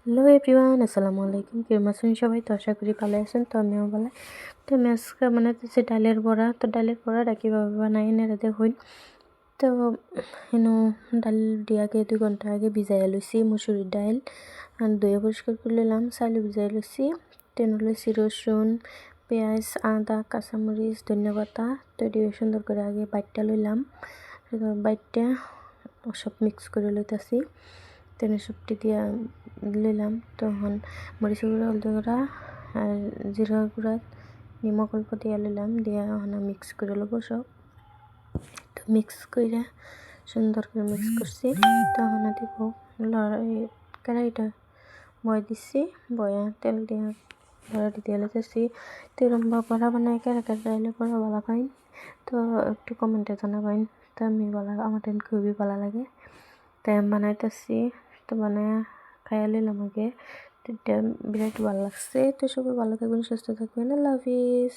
Hello everyone, আসসালামু আলাইকুম। কেমন আছেন সবাই? তো আশা করি ভালো আছেন। তো আমিও ভালো। তো আমি আজকে বানাইতেছি ডালের বড়া। তো ডালের বড়াটা কীভাবে বানাই এনে দেখুন। তো ডাল দিয়ে আগে 2 ঘন্টা আগে ভিজাইয়া লইছি মুসুরির ডাল আর ধুয়ে পরিষ্কার করে নিলাম, চাইলে ভিজাই লইছি। তেন লইছি রসুন, পেঁয়াজ, আদা, কাঁচামরিচ, ধনিয়া পাতা। তো এটি সুন্দর করে আগে বাইটটা লইলাম। বাইটটা সব মিক্স করে লইতাছি। তেনে সবটি দিয়া লইলাম। তখন মরিচের গুঁড়া, হলদি গুঁড়া আর জিরা গুঁড়া, নিমক অল্প দিয়া লইলাম। দিয়া মিক্স করে লব সব। তো মিক্স করে সুন্দর করে মিক্স করছি। তখন দিব কড়াইটা বয় দিচ্ছি, বয়া তেল দিয়া বড়াটি দিয়ে লইতেছি। তো এরকম বড়া বানাই কারা ডাইলে বড়া ভালো পাই, তো একটু কমেন্টে জানাবেন। তো আমার খুবই ভালো লাগে, তাই আমি বানাইতেছি। তো বানায় খাইয়া নিলাম আগে। তো বিরাট ভালো লাগছে। তো সবাই ভালো থাকবেন, সুস্থ থাকবেন। আল্লাহ হাফিজ।